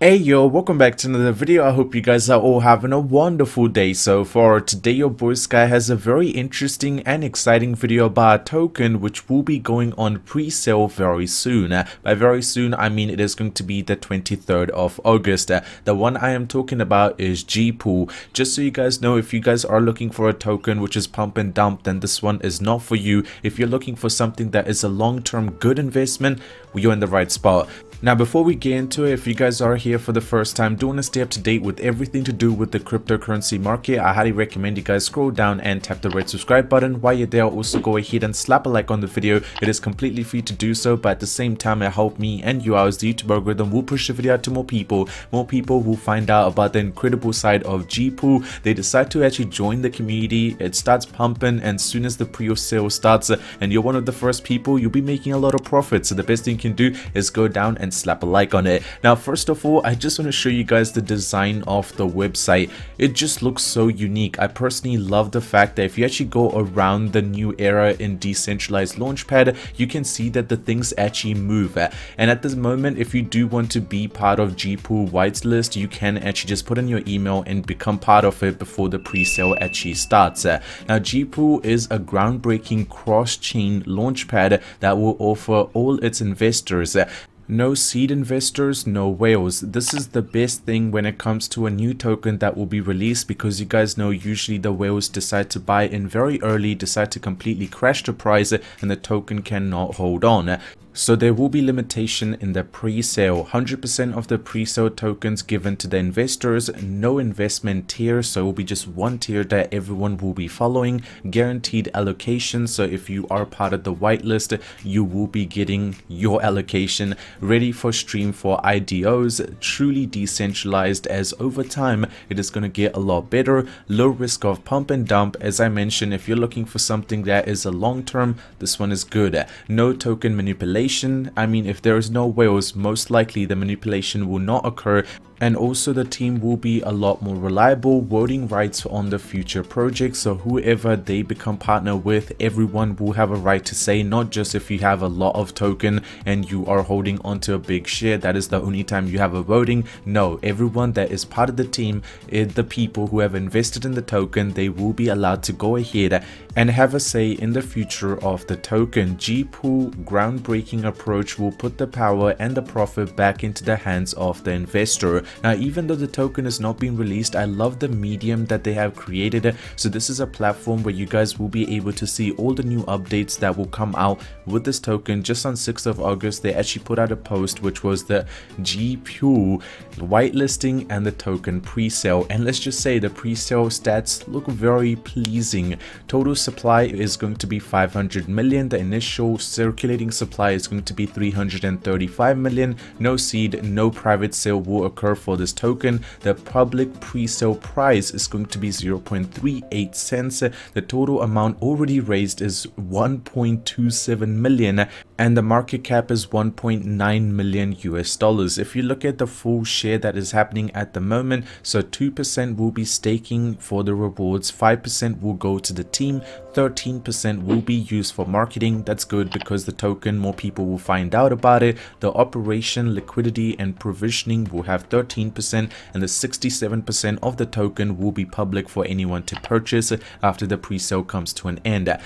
Hey yo, welcome back to another video. I hope you guys are all having a wonderful day so far. Today your boy Sky has a very interesting and exciting video about a token which will be going on pre-sale very soon. By very soon I mean it is going to be the 23rd of August. The one I am talking about is Gpool. Just so you guys know, if you guys are looking for a token which is pump and dump, then this one is not for you. If you're looking for something that is a long-term good investment, well, you're in the right spot. Now before we get into it, if you guys are here for the first time, do want to stay up to date with everything to do with the cryptocurrency market, I highly recommend you guys scroll down and tap the red subscribe button. While you're there, also go ahead and slap a like on the video. It is completely free to do so, but at the same time it helps me and you out as the YouTube algorithm will push the video out to more people. More people will find out about the incredible side of Gpool. They decide to actually join the community, it starts pumping, and as soon as the pre-sale starts and you're one of the first people, you'll be making a lot of profit. So the best thing you can do is go down and slap a like on it. Now first of all, I just want to show you guys the design of the website. It just looks so unique. I personally love the fact that if you actually go around the new era in decentralized launchpad, you can see that the things actually move. And at this moment, if you do want to be part of Gpool whitelist, you can actually just put in your email and become part of it before the pre-sale actually starts. Now Gpool is a groundbreaking cross-chain launchpad that will offer all its investors no seed investors, no whales. This is the best thing when it comes to a new token that will be released, because you guys know usually the whales decide to buy in very early, decide to completely crash the price, and the token cannot hold on. So there will be limitation in the pre-sale. 100% of the pre-sale tokens given to the investors, no investment tier, so it will be just one tier that everyone will be following. Guaranteed allocation, so if you are part of the whitelist, you will be getting your allocation. Ready for stream for IDOs, truly decentralized, as over time it is going to get a lot better. Low risk of pump and dump. As I mentioned, if you're looking for something that is a long term, this one is good. No token manipulation. I mean, if there is no whales, most likely the manipulation will not occur, and also the team will be a lot more reliable. Voting rights on the future projects, so whoever they become partner with, everyone will have a right to say, not just if you have a lot of token and you are holding onto a big share, that is the only time you have a voting. No, everyone that is part of the team, the people who have invested in the token, they will be allowed to go ahead and have a say in the future of the token. Gpool groundbreaking approach will put the power and the profit back into the hands of the investor. Now, even though the token is not being released, I love the medium that they have created. So this is a platform where you guys will be able to see all the new updates that will come out with this token. Just on 6th of August, they actually put out a post which was the Gpool whitelisting and the token pre-sale. And let's just say the pre-sale stats look very pleasing. Total supply is going to be 500 million. The initial circulating supply is going to be 335 million. No seed, no private sale will occur for this token. The public pre-sale price is going to be 0.38 cents. The total amount already raised is 1.27 million, and the market cap is 1.9 million US dollars. If you look at the full share that is happening at the moment, so 2% will be staking for the rewards, 5% will go to the team, 13% will be used for marketing. That's good because the token, more people will find out about it. The operation, liquidity, and provisioning will have 13%, and the 67% of the token will be public for anyone to purchase after the pre-sale comes to an end.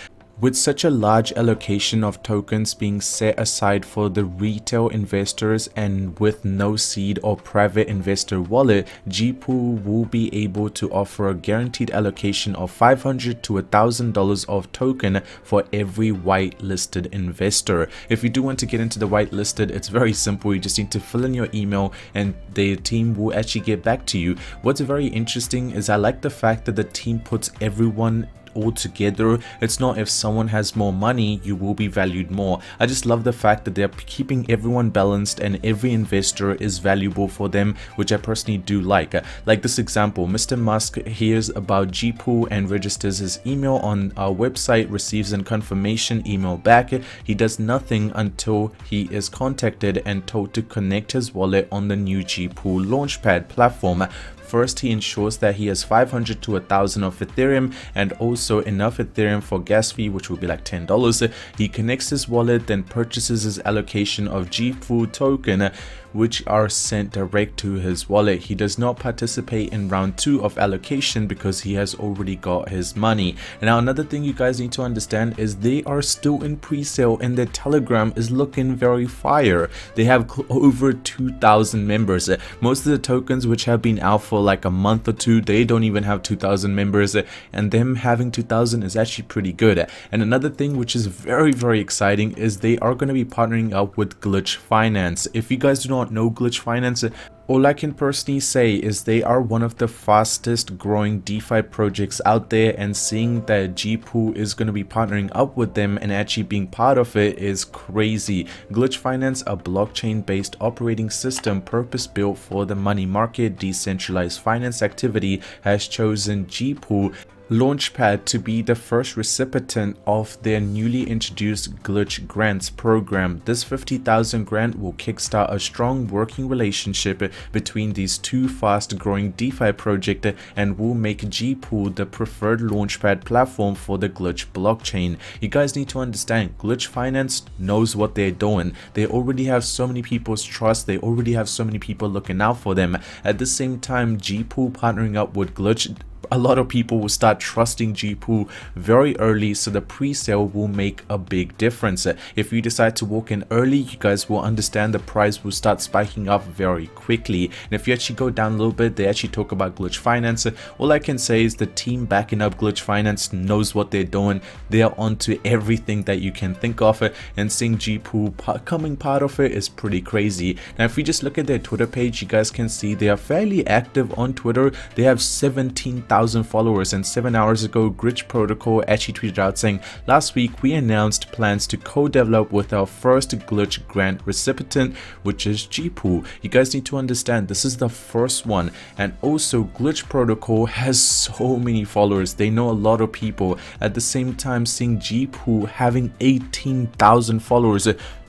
With such a large allocation of tokens being set aside for the retail investors, and with no seed or private investor wallet, Gpool will be able to offer a guaranteed allocation of $500 to $1,000 of token for every whitelisted investor. If you do want to get into the whitelisted, it's very simple. You just need to fill in your email and the team will actually get back to you. What's very interesting is I like the fact that the team puts everyone all together. It's not if someone has more money, you will be valued more. I just love the fact that they're keeping everyone balanced and every investor is valuable for them, which I personally do like. Like this example, Mr. Musk hears about Gpool and registers his email on our website, receives a confirmation email back. He does nothing until he is contacted and told to connect his wallet on the new Gpool Launchpad platform. First, he ensures that he has 500 to 1,000 of Ethereum and also enough Ethereum for gas fee, which will be like $10. He connects his wallet, then purchases his allocation of Gpool token, which are sent direct to his wallet. He does not participate in round 2 of allocation because he has already got his money. And now another thing you guys need to understand is they are still in pre-sale and their Telegram is looking very fire. They have over 2,000 members. Most of the tokens which have been out for like a month or two, they don't even have 2,000 members, and them having 2,000 is actually pretty good. And another thing which is very exciting is they are going to be partnering up with Glitch Finance. If you guys do not know Glitch Finance, all I can personally say is they are one of the fastest growing DeFi projects out there, and seeing that Gpool is going to be partnering up with them and actually being part of it is crazy. Glitch Finance, a blockchain based operating system purpose built for the money market decentralized finance activity, has chosen Gpool Launchpad to be the first recipient of their newly introduced Glitch Grants program. This 50,000 grant will kickstart a strong working relationship between these two fast growing DeFi projects and will make Gpool the preferred launchpad platform for the Glitch blockchain. You guys need to understand, Glitch Finance knows what they're doing. They already have so many people's trust, they already have so many people looking out for them. At the same time, Gpool partnering up with Glitch, a lot of people will start trusting Gpool very early, so the pre-sale will make a big difference. If you decide to walk in early, you guys will understand the price will start spiking up very quickly. And if you actually go down a little bit, they actually talk about Glitch Finance. All I can say is the team backing up Glitch Finance knows what they're doing. They are onto everything that you can think of, and seeing Gpool becoming part of it is pretty crazy. Now if we just look at their Twitter page, you guys can see they are fairly active on Twitter. They have 17,000 followers, and 7 hours ago Glitch Protocol actually tweeted out saying, "Last week we announced plans to co-develop with our first Glitch grant recipient, which is Gpool." You guys need to understand, this is the first one, and also Glitch Protocol has so many followers. They know a lot of people. At the same time, seeing Gpool having 18,000 followers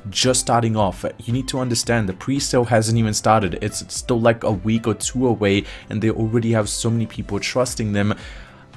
just starting off, you need to understand the pre-sale hasn't even started. It's still like a week or two away, and they already have so many people trusting them.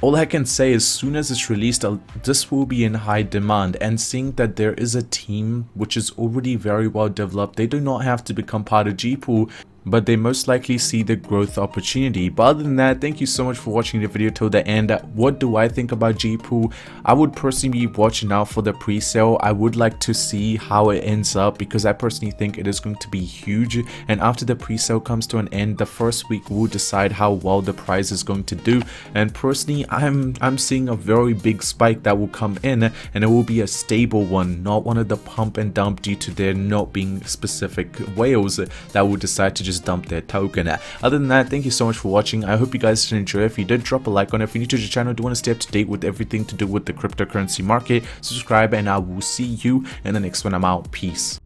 All I can say is, as soon as it's released, this will be in high demand, and seeing that there is a team which is already very well developed, they do not have to become part of Gpool, but they most likely see the growth opportunity. But other than that, thank you so much for watching the video till the end. What do I think about Gpool? I would personally be watching out for the pre-sale. I would like to see how it ends up, because I personally think it is going to be huge, and after the pre-sale comes to an end, the first week will decide how well the price is going to do. And personally, I'm seeing a very big spike that will come in, and it will be a stable one, not one of the pump and dump due to there not being specific whales that will decide to just dump their token. Other than that, thank you so much for watching. I hope you guys did enjoy. If you did, drop a like on it. If you're new to the channel, do want to stay up to date with everything to do with the cryptocurrency market, subscribe, and I will see you in the next one. I'm out. Peace.